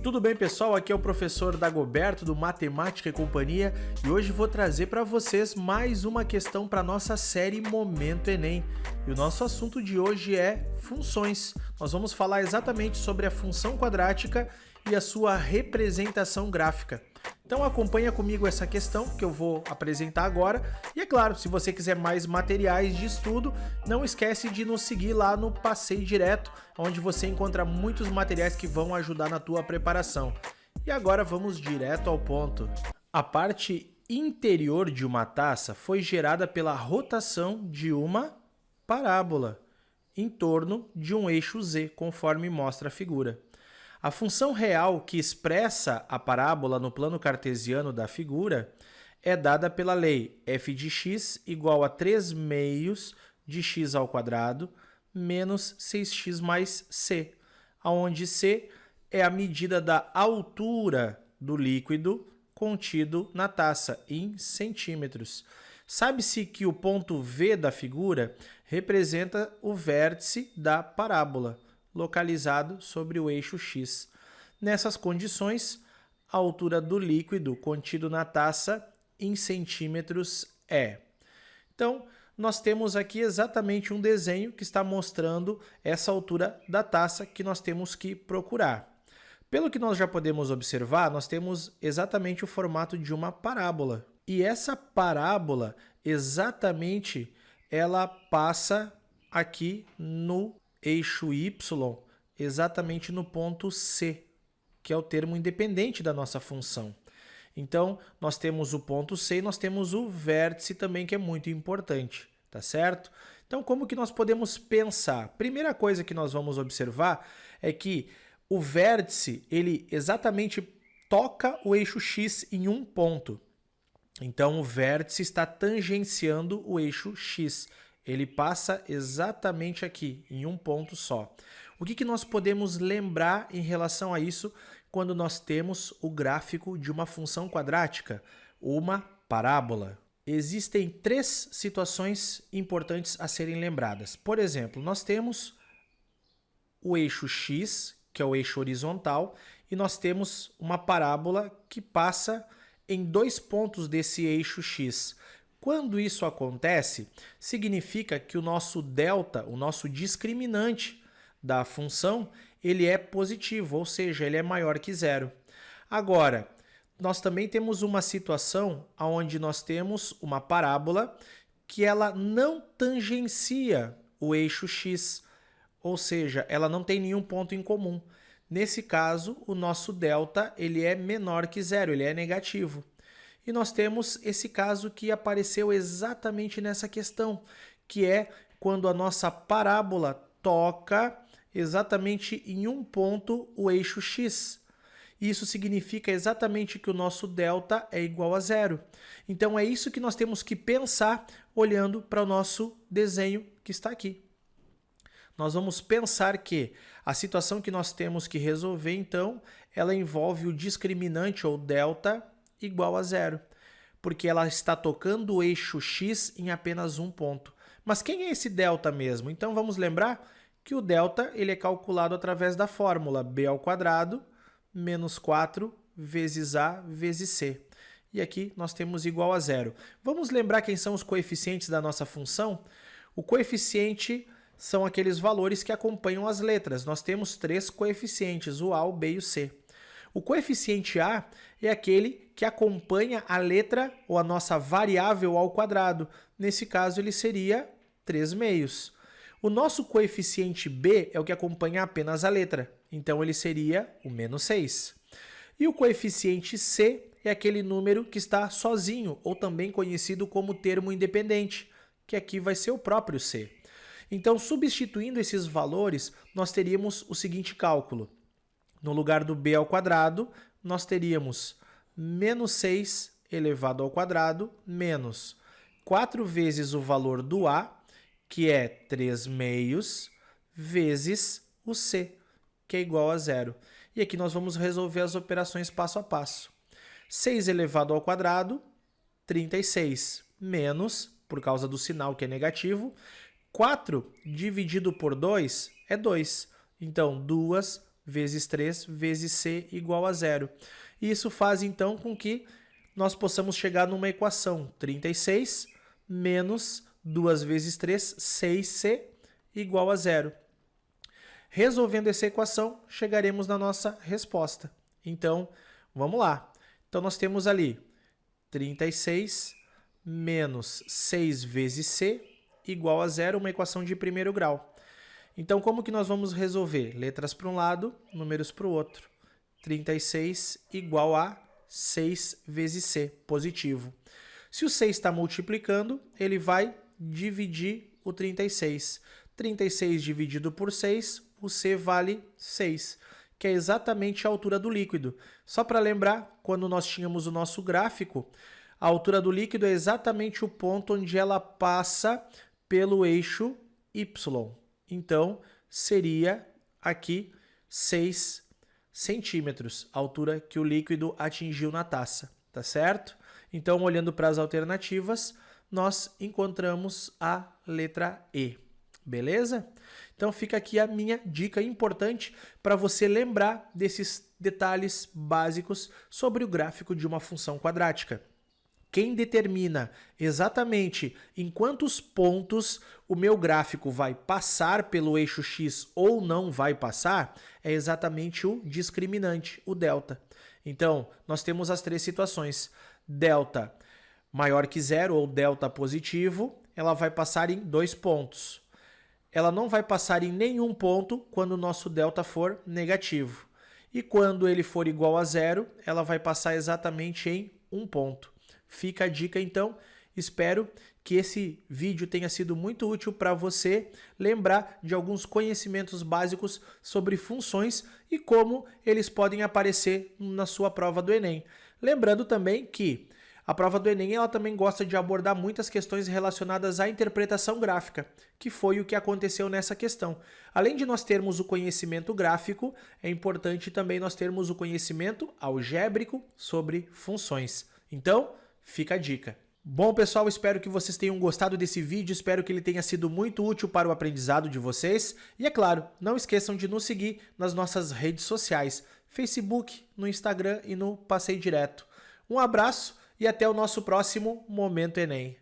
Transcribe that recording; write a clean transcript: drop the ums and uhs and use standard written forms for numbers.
Tudo bem, pessoal? Aqui é o professor Dagoberto do Matemática e Companhia e hoje vou trazer para vocês mais uma questão para nossa série Momento Enem. E o nosso assunto de hoje é funções. Nós vamos falar exatamente sobre a função quadrática e a sua representação gráfica. Então acompanha comigo essa questão que eu vou apresentar agora. E é claro, se você quiser mais materiais de estudo, não esquece de nos seguir lá no Passeio Direto, onde você encontra muitos materiais que vão ajudar na tua preparação. E agora vamos direto ao ponto. A parte interior de uma taça foi gerada pela rotação de uma parábola em torno de um eixo Z, conforme mostra a figura. A função real que expressa a parábola no plano cartesiano da figura é dada pela lei f de x igual a 3 meios de x ao quadrado menos 6x mais c, onde c é a medida da altura do líquido contido na taça em centímetros. Sabe-se que o ponto V da figura representa o vértice da parábola, localizado sobre o eixo x. Nessas condições, a altura do líquido contido na taça em centímetros é. Então, nós temos aqui exatamente um desenho que está mostrando essa altura da taça que nós temos que procurar. Pelo que nós já podemos observar, nós temos exatamente o formato de uma parábola. E essa parábola, exatamente, ela passa aqui no eixo Y, exatamente no ponto C, que é o termo independente da nossa função. Então, nós temos o ponto C e nós temos o vértice também, que é muito importante, tá certo? Então, como que nós podemos pensar? Primeira coisa que nós vamos observar é que o vértice, ele exatamente toca o eixo X em um ponto. Então, o vértice está tangenciando o eixo X. Ele passa exatamente aqui, em um ponto só. O que nós podemos lembrar em relação a isso quando nós temos o gráfico de uma função quadrática, uma parábola? Existem três situações importantes a serem lembradas. Por exemplo, nós temos o eixo X, que é o eixo horizontal, e nós temos uma parábola que passa em dois pontos desse eixo X. Quando isso acontece, significa que o nosso delta, o nosso discriminante da função, ele é positivo, ou seja, ele é maior que zero. Agora, nós também temos uma situação onde nós temos uma parábola que ela não tangencia o eixo X, ou seja, ela não tem nenhum ponto em comum. Nesse caso, o nosso delta ele é menor que zero, ele é negativo. E nós temos esse caso que apareceu exatamente nessa questão, que é quando a nossa parábola toca exatamente em um ponto o eixo X. Isso significa exatamente que o nosso delta é igual a zero. Então é isso que nós temos que pensar olhando para o nosso desenho que está aqui. Nós vamos pensar que a situação que nós temos que resolver, então, ela envolve o discriminante ou delta igual a zero, porque ela está tocando o eixo X em apenas um ponto. Mas quem é esse delta mesmo? Então vamos lembrar que o delta ele é calculado através da fórmula b ao quadrado menos 4 vezes a vezes c. E aqui nós temos igual a zero. Vamos lembrar quem são os coeficientes da nossa função? O coeficiente são aqueles valores que acompanham as letras. Nós temos três coeficientes, o a, o b e o c. O coeficiente a é aquele que acompanha a letra ou a nossa variável ao quadrado. Nesse caso, ele seria 3 meios. O nosso coeficiente b é o que acompanha apenas a letra. Então, ele seria o menos 6. E o coeficiente c é aquele número que está sozinho, ou também conhecido como termo independente, que aqui vai ser o próprio c. Então, substituindo esses valores, nós teríamos o seguinte cálculo. No lugar do b ao quadrado, nós teríamos menos 6 elevado ao quadrado menos 4 vezes o valor do a, que é 3 meios, vezes o c, que é igual a zero. E aqui nós vamos resolver as operações passo a passo. 6 elevado ao quadrado, 36, menos, por causa do sinal que é negativo, 4 dividido por 2 é 2. Então, 2 vezes 3 vezes C igual a 0. E isso faz então com que nós possamos chegar numa equação 36 menos 2 vezes 3, 6C igual a 0. Resolvendo essa equação, chegaremos na nossa resposta. Então, vamos lá. Então, nós temos ali 36 menos 6 vezes C igual a 0, uma equação de primeiro grau. Então, como que nós vamos resolver? Letras para um lado, números para o outro. 36 igual a 6 vezes C, positivo. Se o 6 está multiplicando, ele vai dividir o 36. 36 dividido por 6, o C vale 6, que é exatamente a altura do líquido. Só para lembrar, quando nós tínhamos o nosso gráfico, a altura do líquido é exatamente o ponto onde ela passa pelo eixo Y. Então, seria aqui 6 centímetros, a altura que o líquido atingiu na taça, tá certo? Então, olhando para as alternativas, nós encontramos a letra E, beleza? Então, fica aqui a minha dica importante para você lembrar desses detalhes básicos sobre o gráfico de uma função quadrática. Quem determina exatamente em quantos pontos o meu gráfico vai passar pelo eixo X ou não vai passar é exatamente o discriminante, o delta. Então, nós temos as três situações. Delta maior que zero ou delta positivo, ela vai passar em 2 pontos. Ela não vai passar em nenhum ponto quando o nosso delta for negativo. E quando ele for igual a zero, ela vai passar exatamente em 1 ponto. Fica a dica então, espero que esse vídeo tenha sido muito útil para você lembrar de alguns conhecimentos básicos sobre funções e como eles podem aparecer na sua prova do Enem. Lembrando também que a prova do Enem ela também gosta de abordar muitas questões relacionadas à interpretação gráfica, que foi o que aconteceu nessa questão. Além de nós termos o conhecimento gráfico, é importante também nós termos o conhecimento algébrico sobre funções. Então, fica a dica. Bom, pessoal, espero que vocês tenham gostado desse vídeo, espero que ele tenha sido muito útil para o aprendizado de vocês. E é claro, não esqueçam de nos seguir nas nossas redes sociais, Facebook, no Instagram e no Passei Direto. Um abraço e até o nosso próximo Momento Enem.